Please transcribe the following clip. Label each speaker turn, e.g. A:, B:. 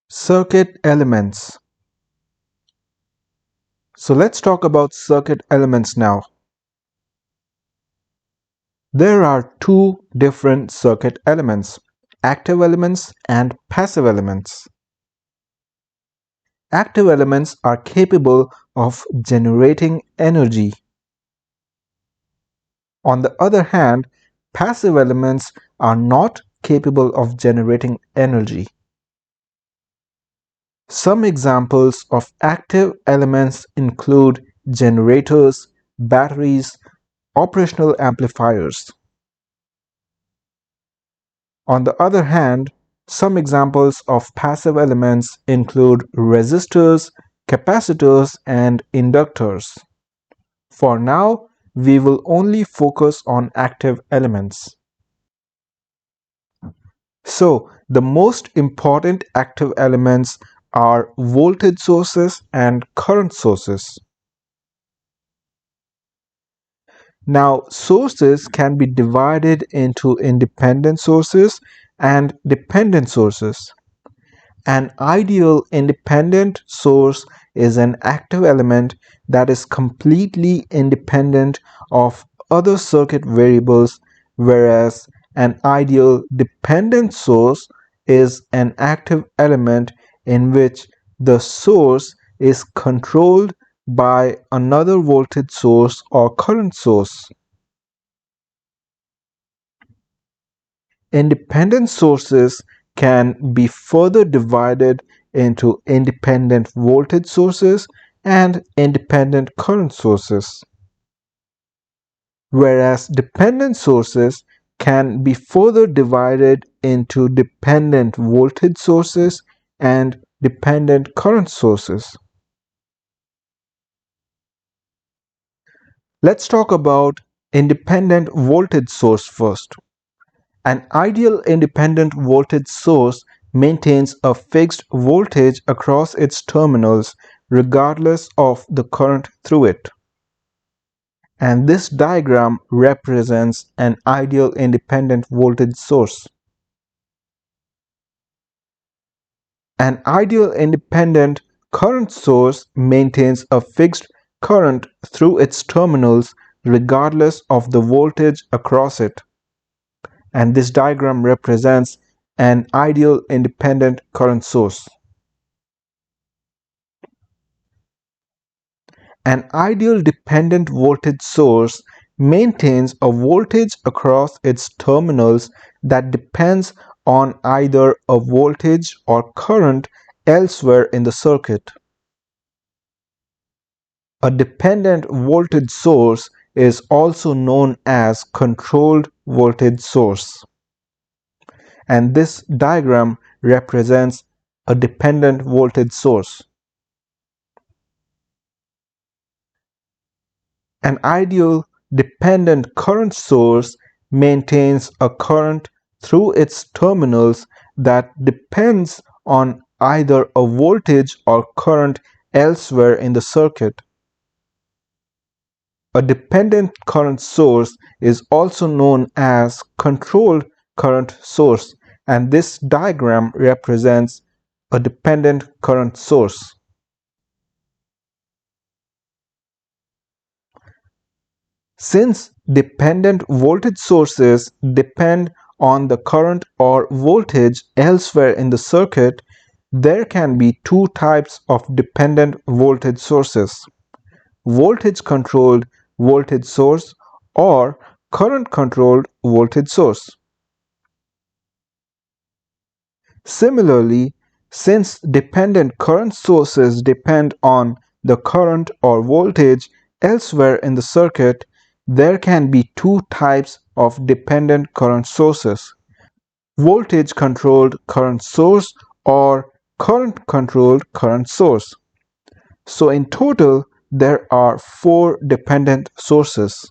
A: Circuit elements. So let's talk about circuit elements now. There are two different circuit elements, active elements and passive elements. Active elements are capable of generating energy. On the other hand, passive elements are not capable of generating energy. Some examples of active elements include generators, batteries, operational amplifiers. On the other hand, some examples of passive elements include resistors, capacitors, and inductors. For now, we will only focus on active elements. So, the most important active elements are voltage sources and current sources. Now, sources can be divided into independent sources and dependent sources. An ideal independent source is an active element that is completely independent of other circuit variables, whereas an ideal dependent source is an active element in which the source is controlled by another voltage source or current source. Independent sources can be further divided into independent voltage sources and independent current sources, whereas dependent sources can be further divided into dependent voltage sources and dependent current sources. Let's talk about independent voltage source first. An ideal independent voltage source maintains a fixed voltage across its terminals regardless of the current through it. And this diagram represents an ideal independent voltage source. An ideal independent current source maintains a fixed current through its terminals regardless of the voltage across it. And this diagram represents an ideal independent current source. An ideal dependent voltage source maintains a voltage across its terminals that depends on either a voltage or current elsewhere in the circuit. A dependent voltage source is also known as controlled voltage source. And this diagram represents a dependent voltage source. An ideal dependent current source maintains a current through its terminals that depends on either a voltage or current elsewhere in the circuit. A dependent current source is also known as controlled current source, and this diagram represents a dependent current source. Since dependent voltage sources depend on the current or voltage elsewhere in the circuit, there can be two types of dependent voltage sources: voltage-controlled voltage source or current-controlled voltage source. Similarly, since dependent current sources depend on the current or voltage elsewhere in the circuit, there can be two types of dependent current sources: voltage-controlled current source or current-controlled current source. So in total, there are four dependent sources.